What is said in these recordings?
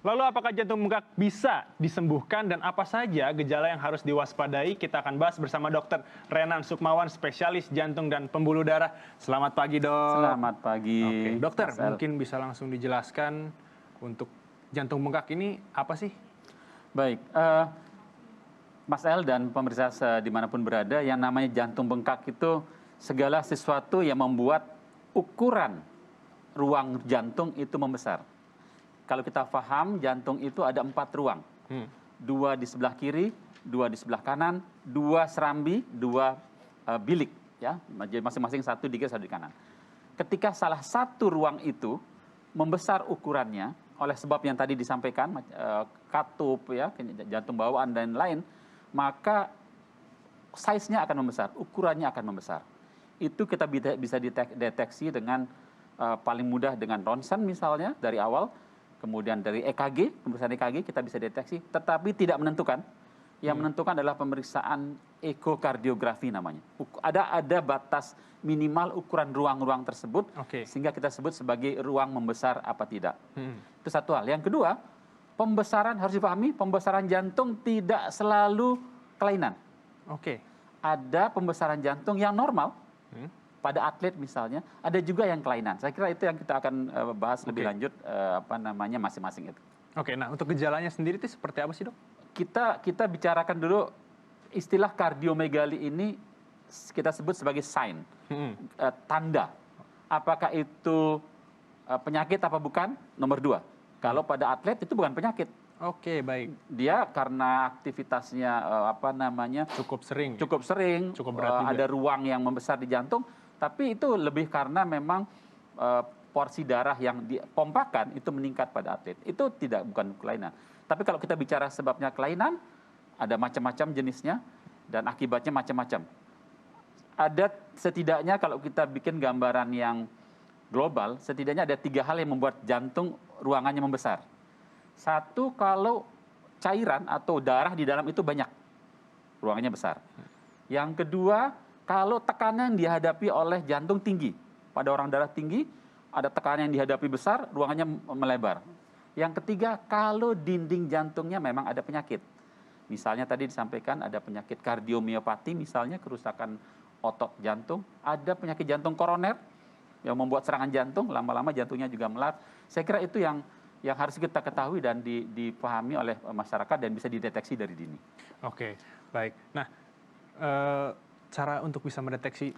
Lalu apakah jantung bengkak bisa disembuhkan dan apa saja gejala yang harus diwaspadai? Kita akan bahas bersama Dr. Renan Sukmawan, spesialis jantung dan pembuluh darah. Selamat pagi, Dok. Selamat pagi. Oke, dokter, Mas El. mungkin bisa langsung dijelaskan untuk jantung bengkak ini apa sih? Baik, Mas El dan pemirsa dimanapun berada, yang namanya jantung bengkak itu segala sesuatu yang membuat ukuran ruang jantung itu membesar. Kalau kita paham, jantung itu ada 4 ruang. 2 di sebelah kiri, 2 di sebelah kanan, 2 serambi, 2 bilik. Ya, jadi masing-masing 1 di kiri, 1 di kanan. Ketika salah satu ruang itu membesar ukurannya, oleh sebab yang tadi disampaikan, katup, ya, jantung bawaan, dan lain, maka size-nya akan membesar, ukurannya akan membesar. Itu kita bisa deteksi dengan paling mudah dengan ronsen misalnya dari awal, kemudian dari EKG, pemeriksaan EKG kita bisa deteksi, tetapi tidak menentukan. Yang menentukan adalah pemeriksaan ekokardiografi namanya. Ada batas minimal ukuran ruang-ruang tersebut, sehingga kita sebut sebagai ruang membesar apa tidak. Itu satu hal. Yang kedua, pembesaran harus dipahami, pembesaran jantung tidak selalu kelainan. Ada pembesaran jantung yang normal, pada atlet misalnya, ada juga yang kelainan. Saya kira itu yang kita akan bahas lebih lanjut, masing-masing itu. Nah untuk gejalanya sendiri itu seperti apa sih, Dok? Kita bicarakan dulu istilah kardiomegali ini kita sebut sebagai sign, tanda. Apakah itu penyakit apa bukan? Nomor 2. Kalau pada atlet itu bukan penyakit. Baik. Dia karena aktivitasnya cukup sering, berat juga. Ada ruang yang membesar di jantung, tapi itu lebih karena memang porsi darah yang dipompakan itu meningkat pada atlet. Itu bukan kelainan. Tapi kalau kita bicara sebabnya kelainan, ada macam-macam jenisnya dan akibatnya macam-macam. Ada setidaknya kalau kita bikin gambaran yang global, setidaknya ada 3 hal yang membuat jantung ruangannya membesar. 1, kalau cairan atau darah di dalam itu banyak, ruangannya besar. Yang kedua, kalau tekanan yang dihadapi oleh jantung tinggi. Pada orang darah tinggi, ada tekanan yang dihadapi besar, ruangannya melebar. Yang ketiga, kalau dinding jantungnya memang ada penyakit. Misalnya tadi disampaikan ada penyakit kardiomiopati, misalnya kerusakan otot jantung. Ada penyakit jantung koroner yang membuat serangan jantung, lama-lama jantungnya juga melar. Saya kira itu yang harus kita ketahui dan dipahami oleh masyarakat dan bisa dideteksi dari dini. Baik. Nah, cara untuk bisa mendeteksi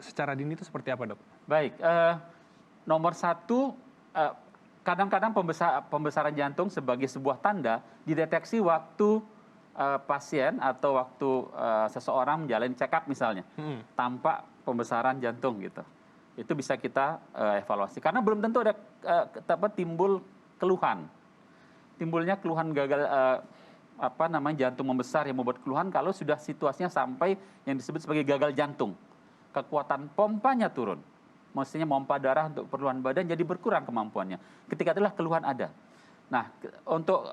secara dini itu seperti apa, Dok? Baik, nomor 1, kadang-kadang pembesaran jantung sebagai sebuah tanda dideteksi waktu pasien atau waktu seseorang menjalani check up misalnya, tampak pembesaran jantung gitu. Itu bisa kita evaluasi karena belum tentu ada timbul keluhan. Timbulnya keluhan gagal jantung membesar yang membuat keluhan kalau sudah situasinya sampai yang disebut sebagai gagal jantung. Kekuatan pompanya turun. Maksudnya pompa darah untuk keperluan badan jadi berkurang kemampuannya. Ketika itulah keluhan ada. Nah, untuk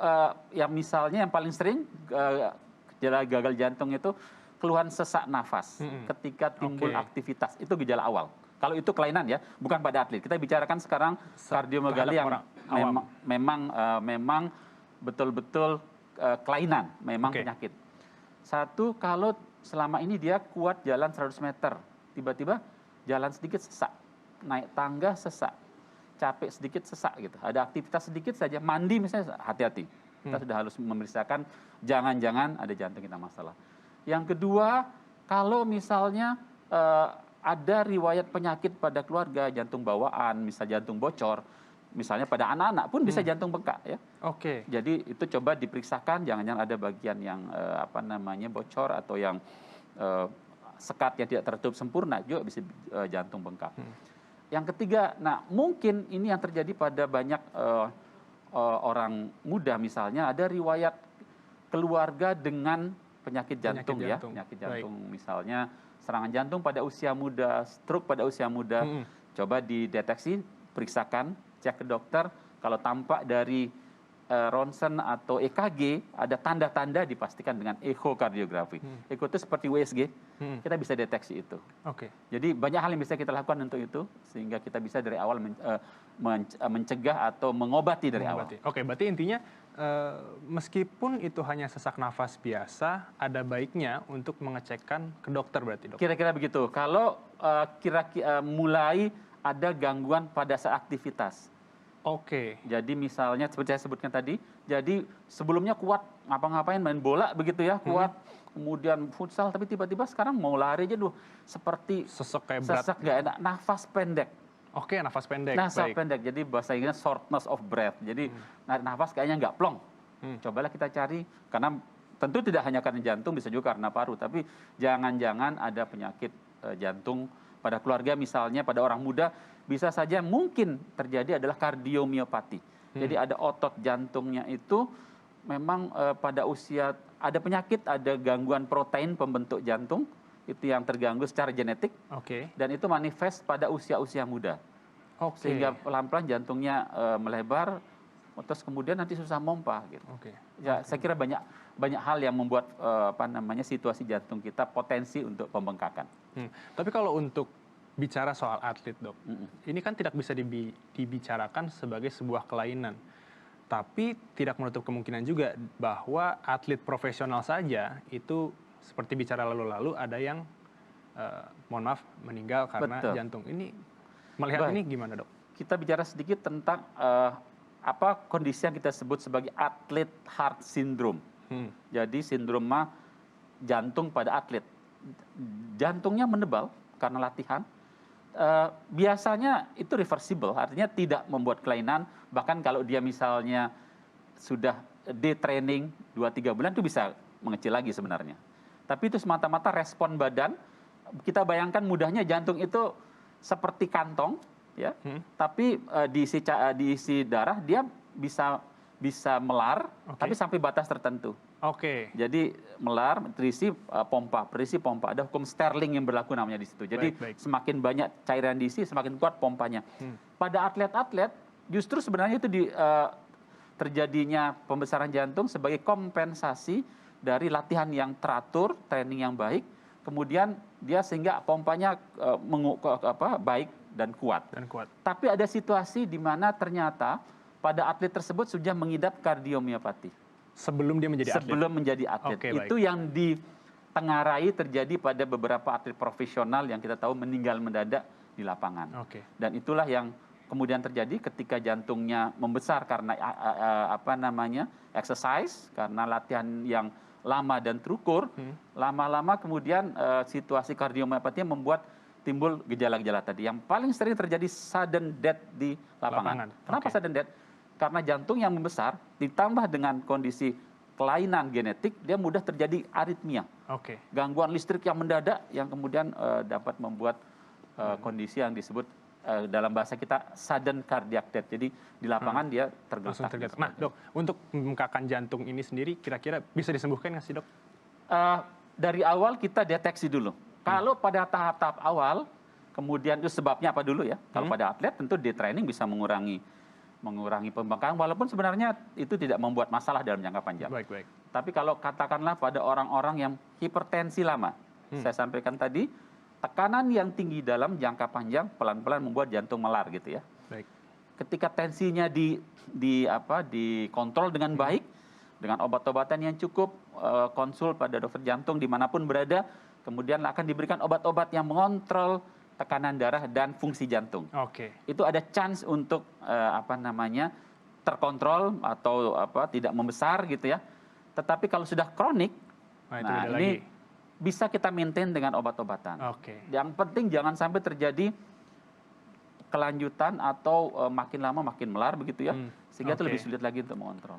yang misalnya yang paling sering gejala gagal jantung itu keluhan sesak nafas ketika timbul aktivitas. Itu gejala awal. Kalau itu kelainan ya, bukan pada atlet. Kita bicarakan sekarang kardiomegali yang memang betul-betul kelainan, memang penyakit. 1, kalau selama ini dia kuat jalan 100 meter, tiba-tiba jalan sedikit sesak, naik tangga sesak, capek sedikit sesak gitu. Ada aktivitas sedikit saja, mandi misalnya, hati-hati. Kita sudah harus memeriksakan, jangan-jangan ada jantung kita masalah. Yang kedua, kalau misalnya ada riwayat penyakit pada keluarga, jantung bawaan, misalnya jantung bocor, misalnya pada anak-anak pun bisa jantung bengkak ya. Jadi itu coba diperiksakan, jangan-jangan ada bagian yang bocor atau yang sekat yang tidak tertutup sempurna juga bisa jantung bengkak. Yang ketiga, nah mungkin ini yang terjadi pada banyak orang muda misalnya, ada riwayat keluarga dengan penyakit jantung. Penyakit jantung misalnya serangan jantung pada usia muda, stroke pada usia muda. Coba dideteksi, periksakan, cek ke dokter. Kalau tampak dari ronsen atau EKG, ada tanda-tanda dipastikan dengan ekokardiografi. Eko itu seperti USG, kita bisa deteksi itu. Oke. Jadi banyak hal yang bisa kita lakukan untuk itu, sehingga kita bisa dari awal mencegah atau mengobati dari awal. Oke, berarti intinya meskipun itu hanya sesak nafas biasa, ada baiknya untuk mengecekkan ke dokter berarti, dok? Kira-kira begitu. Kalau kira-kira mulai ada gangguan pada saat aktivitas. Oke. Jadi misalnya seperti saya sebutkan tadi, jadi sebelumnya kuat ngapa-ngapain main bola begitu ya, kuat, kemudian futsal, tapi tiba-tiba sekarang mau lari aja seperti Sesek kayak berat. sesak nggak enak, nafas pendek. Oke, nafas pendek. Nafas Baik. pendek, jadi bahasa Inggrisnya shortness of breath. Jadi nafas kayaknya nggak plong. Cobalah kita cari, karena tentu tidak hanya karena jantung, bisa juga karena paru, tapi jangan-jangan ada penyakit jantung pada keluarga, misalnya pada orang muda bisa saja mungkin terjadi adalah kardiomiopati. Jadi ada otot jantungnya itu memang pada usia ada penyakit, ada gangguan protein pembentuk jantung itu yang terganggu secara genetik. Oke. Dan itu manifest pada usia-usia muda. Oke. Sehingga pelan-pelan jantungnya melebar, terus kemudian nanti susah mompa gitu. Oke. Ya, saya kira banyak hal yang membuat situasi jantung kita potensi untuk pembengkakan. Tapi kalau untuk bicara soal atlet, dok, ini kan tidak bisa dibicarakan sebagai sebuah kelainan. Tapi tidak menutup kemungkinan juga bahwa atlet profesional saja itu seperti bicara lalu-lalu ada yang mohon maaf meninggal karena Betul. jantung. Ini melihat Baik. ini gimana, dok? Kita bicara sedikit tentang kondisi yang kita sebut sebagai athlete heart syndrome. Jadi sindroma jantung pada atlet. Jantungnya menebal karena latihan. Biasanya itu reversible, artinya tidak membuat kelainan. Bahkan kalau dia misalnya sudah detraining 2-3 bulan itu bisa mengecil lagi sebenarnya. Tapi itu semata-mata respon badan. Kita bayangkan mudahnya jantung itu seperti kantong, ya. Tapi diisi darah dia bisa melar, tapi sampai batas tertentu. Oke. Jadi melar, terisi pompa. Ada hukum Sterling yang berlaku namanya di situ. Jadi Baik. semakin banyak cairan diisi, semakin kuat pompanya. Pada atlet-atlet, justru sebenarnya itu terjadinya pembesaran jantung sebagai kompensasi dari latihan yang teratur, training yang baik, kemudian dia sehingga pompanya baik dan kuat. Tapi ada situasi di mana ternyata pada atlet tersebut sudah mengidap kardiomiopati. Sebelum dia menjadi atlet? Sebelum menjadi atlet. Oke, itu baik. yang ditengarai terjadi pada beberapa atlet profesional yang kita tahu meninggal mendadak di lapangan. Oke. Dan itulah yang kemudian terjadi ketika jantungnya membesar karena exercise, karena latihan yang lama dan terukur. Lama-lama kemudian situasi kardiomiopati membuat timbul gejala-gejala tadi. Yang paling sering terjadi sudden death di lapangan. Kenapa sudden death? Karena jantung yang membesar ditambah dengan kondisi kelainan genetik, dia mudah terjadi aritmia. Gangguan listrik yang mendadak yang kemudian dapat membuat kondisi yang disebut dalam bahasa kita sudden cardiac death. Jadi di lapangan dia tergeletak. Nah, dok, untuk pembengkakan jantung ini sendiri kira-kira bisa disembuhkan nggak sih, dok? Dari awal kita deteksi dulu. Kalau pada tahap-tahap awal, kemudian itu sebabnya apa dulu ya? Kalau pada atlet tentu detraining bisa mengurangi pembengkakan, walaupun sebenarnya itu tidak membuat masalah dalam jangka panjang. Baik. Tapi kalau katakanlah pada orang-orang yang hipertensi lama, saya sampaikan tadi, tekanan yang tinggi dalam jangka panjang pelan-pelan membuat jantung melar gitu ya. Baik. Ketika tensinya dikontrol dengan baik, dengan obat-obatan yang cukup, konsul pada dokter jantung dimanapun berada, kemudian akan diberikan obat-obat yang mengontrol tekanan darah dan fungsi jantung. Itu ada chance untuk terkontrol atau tidak membesar gitu ya. Tetapi kalau sudah kronik, ini bisa kita maintain dengan obat-obatan. Yang penting jangan sampai terjadi kelanjutan atau makin lama makin melar begitu ya, sehingga itu lebih sulit lagi untuk mengontrol.